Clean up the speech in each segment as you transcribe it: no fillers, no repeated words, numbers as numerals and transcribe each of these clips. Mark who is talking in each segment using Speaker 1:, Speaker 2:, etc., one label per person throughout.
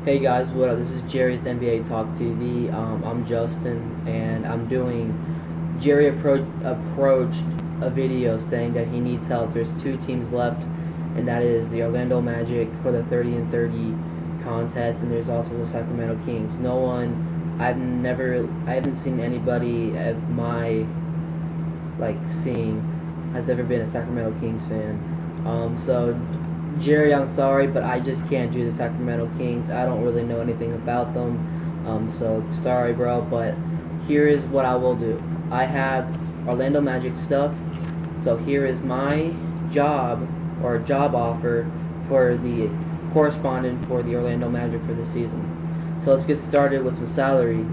Speaker 1: Hey guys, what up? This is Jerry's NBA Talk TV. I'm Justin, and I'm doing. Jerry approached a video saying that he needs help. There's two teams left, and that is the Orlando Magic for the 30 and 30 contest, and there's also the Sacramento Kings. I haven't seen anybody of my seeing has ever been a Sacramento Kings fan. So Jerry, I'm sorry, but I just can't do the Sacramento Kings. I don't really know anything about them. So sorry, bro, but here is what I will do. I have Orlando Magic stuff. So here is my job or job offer for the correspondent for the Orlando Magic for the season. So let's get started with some salary.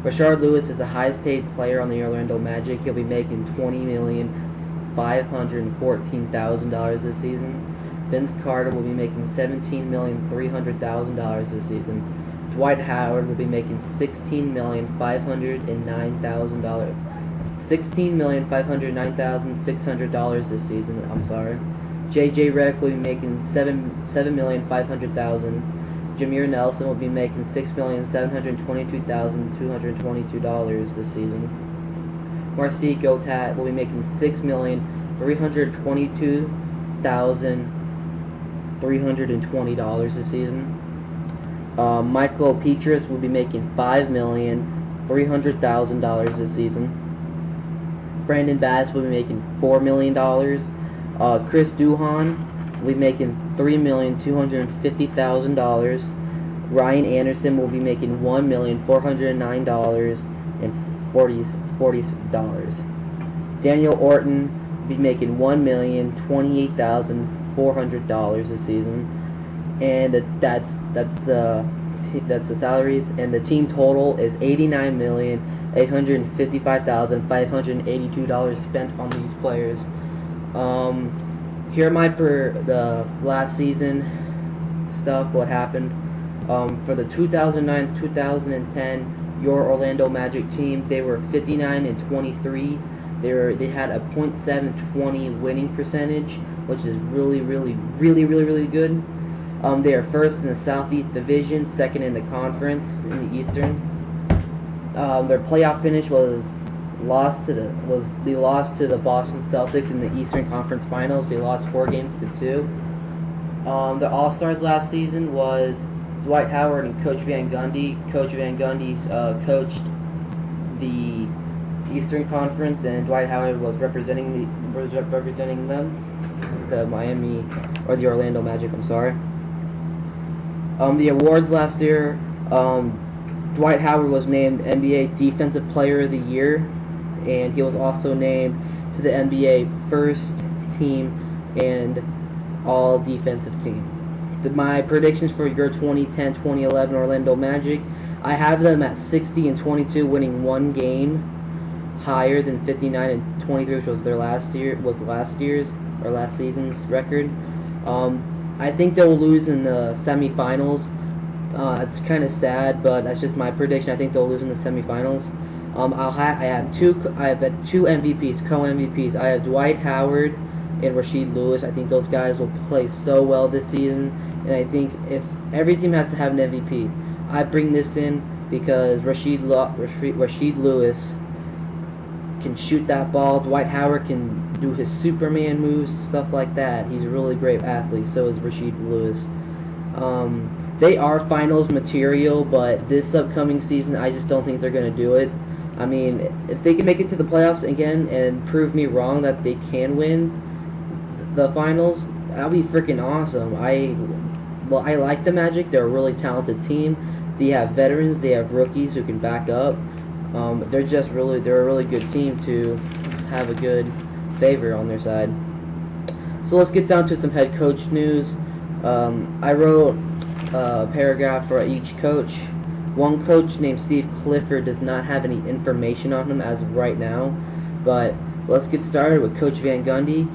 Speaker 1: Rashard Lewis is the highest paid player on the Orlando Magic. He'll be making $20,514,000 this season. Vince Carter will be making $17,300,000 this season. Dwight Howard will be making $16,509,000. $16,509,600 this season. I'm sorry. J.J. Redick will be making $7,500,000. Jameer Nelson will be making $6,722,222 this season. Marcy Gotat will be making $6,322,320 this season. Michael Petrus will be making $5,300,000 this season. Brandon Bass will be making $4 million. Chris Duhon will be making $3,250,000. Ryan Anderson will be making $1,409,40. Daniel Orton will be making $1,028,400 this season, and that's the salaries. And the team total is $89,855,582 spent on these players. Here are the last season stuff. What happened for the 2009-2010 your Orlando Magic team? They were 59-23. They had a .720 winning percentage, which is really good. They are first in the Southeast Division, second in the conference in the Eastern. Their playoff finish was they lost to the Boston Celtics in the Eastern Conference Finals. They lost 4-2. The All-Stars last season was Dwight Howard and Coach Van Gundy. Coach Van Gundy coached the Eastern Conference, and Dwight Howard was representing them, the Orlando Magic. I'm sorry. The awards last year, Dwight Howard was named NBA Defensive Player of the Year, and he was also named to the NBA First Team and All Defensive Team. My predictions for your 2010-2011 Orlando Magic, I have them at 60-22, winning one game higher than 59-23, which was last season's record. I think they'll lose in the semifinals. It's kind of sad, but that's just my prediction. I think they'll lose in the semifinals. I have two MVPs, co-MVPs. I have Dwight Howard and Rashard Lewis. I think those guys will play so well this season, and I think if every team has to have an MVP, I bring this in because Rashard Lewis can shoot that ball. Dwight Howard can do his Superman moves, stuff like that. He's a really great athlete. So is Rashard Lewis. They are finals material, but this upcoming season, I just don't think they're going to do it. I mean, if they can make it to the playoffs again and prove me wrong that they can win the finals, that'll be freaking awesome. I like the Magic. They're a really talented team. They have veterans. They have rookies who can back up. They're a really good team to have a good favor on their side. So let's get down to some head coach news. I wrote a paragraph for each coach. One coach named Steve Clifford does not have any information on him as of right now, but let's get started with Coach Van Gundy.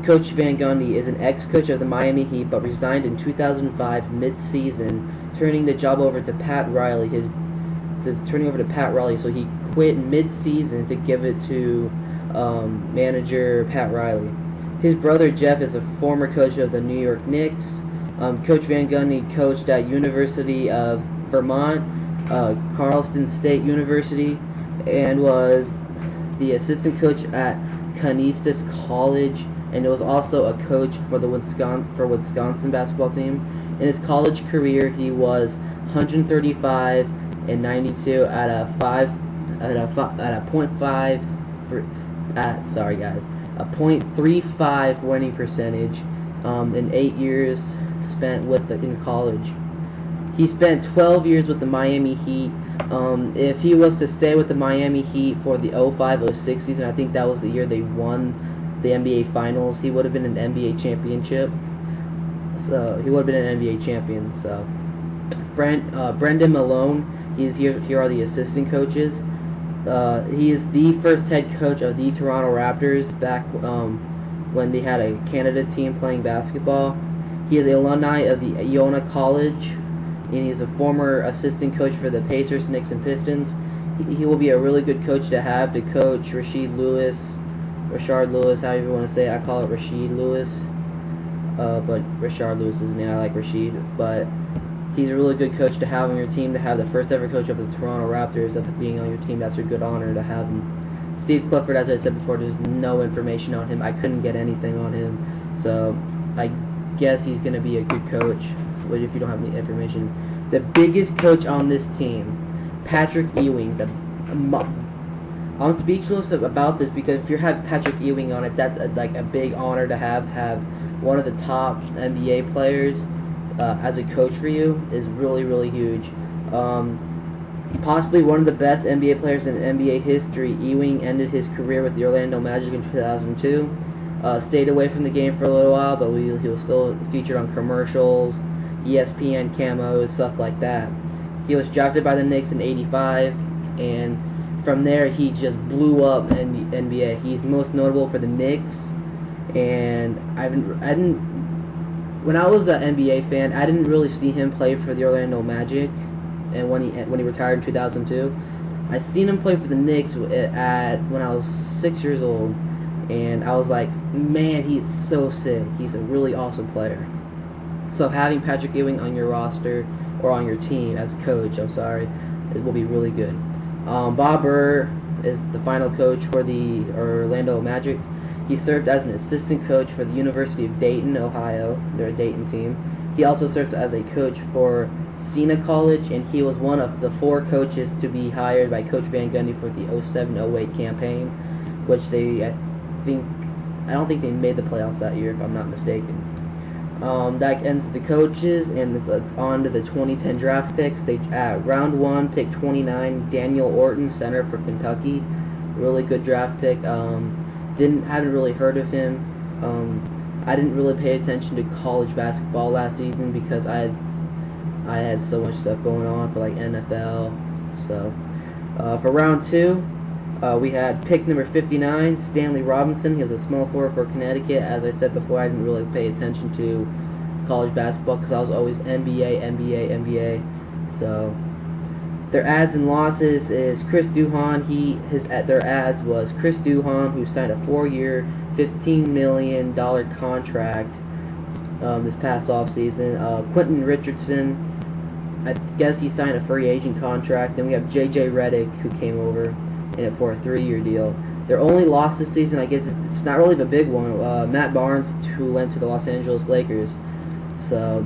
Speaker 1: Coach Van Gundy is an ex-coach of the Miami Heat, but resigned in 2005 mid-season, turning the job over to Pat Riley. So he quit mid-season to give it to manager Pat Riley. His brother Jeff is a former coach of the New York Knicks. Coach Van Gundy coached at University of Vermont, Carlston State University, and was the assistant coach at Canisius College, and was also a coach for the Wisconsin basketball team. In his college career, he was 135 and 92 at a .35 winning percentage in 8 years spent in college. He spent 12 years with the Miami Heat. If he was to stay with the Miami Heat for the 05-06 season, I think that was the year they won the NBA Finals, he would have been an NBA championship. So he would have been an NBA champion. So Brendan Malone, here are the assistant coaches. He is the first head coach of the Toronto Raptors back when they had a Canada team playing basketball. He is an alumni of the Iona College, and he's a former assistant coach for the Pacers, Knicks, and Pistons. He will be a really good coach to have to coach Rashard Lewis, however you want to say it. I call it Rashid Lewis, but Rashard Lewis is his name. I like Rashid, but he's a really good coach to have on your team, to have the first ever coach of the Toronto Raptors of being on your team. That's a good honor to have him. Steve Clifford, as I said before, there's no information on him. I couldn't get anything on him, so I guess he's going to be a good coach, but if you don't have any information. The biggest coach on this team, Patrick Ewing. I'm speechless about this because if you have Patrick Ewing on it, that's a big honor to have one of the top NBA players as a coach for you is really, really huge. Possibly one of the best NBA players in NBA history, Ewing ended his career with the Orlando Magic in 2002. Stayed away from the game for a little while, but he was still featured on commercials, ESPN camos, stuff like that. He was drafted by the Knicks in '85, and from there he just blew up in the NBA. He's most notable for the Knicks, and when I was an NBA fan, I didn't really see him play for the Orlando Magic, and when he retired in 2002, I seen him play for the Knicks when I was 6 years old, and I was like, man, he's so sick. He's a really awesome player. So having Patrick Ewing on your roster or on your team as a coach, it will be really good. Bob Burr is the final coach for the Orlando Magic. He served as an assistant coach for the University of Dayton, Ohio. They're a Dayton team. He also served as a coach for Siena College, and he was one of the 4 coaches to be hired by Coach Van Gundy for the 07-08 campaign, which I don't think they made the playoffs that year, if I'm not mistaken. That ends the coaches, and it's on to the 2010 draft picks. They round 1, pick 29, Daniel Orton, center for Kentucky. Really good draft pick. Haven't really heard of him. I didn't really pay attention to college basketball last season because I had so much stuff going on for NFL. So for round 2, we had pick number 59, Stanley Robinson. He was a small forward for Connecticut. As I said before, I didn't really pay attention to college basketball because I was always NBA. So their adds and losses is Chris Duhon. Their adds was Chris Duhon, who signed a 4-year, $15 million contract this past offseason. Quentin Richardson, I guess he signed a free agent contract. Then we have J.J. Redick, who came over in it for a 3-year deal. Their only loss this season, I guess it's not really the big one, Matt Barnes, who went to the Los Angeles Lakers. So,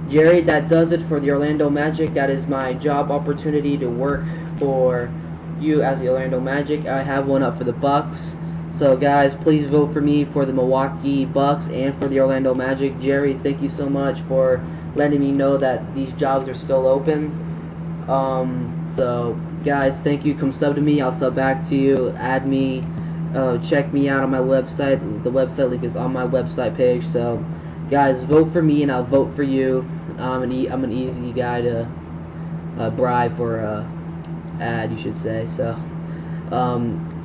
Speaker 1: Jerry, that does it for the Orlando Magic. That is my job opportunity to work for you as the Orlando Magic. I have one up for the Bucks. So, guys, please vote for me for the Milwaukee Bucks and for the Orlando Magic. Jerry, thank you so much for letting me know that these jobs are still open. So, guys, thank you. Come sub to me. I'll sub back to you. Add me. Check me out on my website. The website link is on my website page. So, guys, vote for me and I'll vote for you. I'm an easy guy to bribe for ad, you should say. So,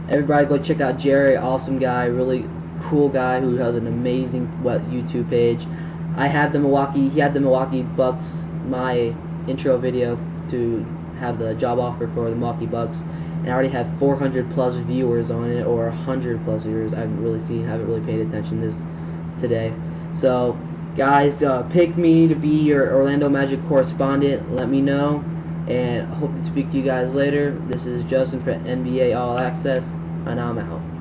Speaker 1: everybody go check out Jerry. Awesome guy. Really cool guy who has an amazing YouTube page. He had the Milwaukee Bucks, my intro video to have the job offer for the Milwaukee Bucks, and I already have 400 plus viewers on it, or 100 plus viewers. I haven't really paid attention today. So Guys, pick me to be your Orlando Magic correspondent. Let me know, and hope to speak to you guys later. This is Justin for NBA All Access, and I'm out.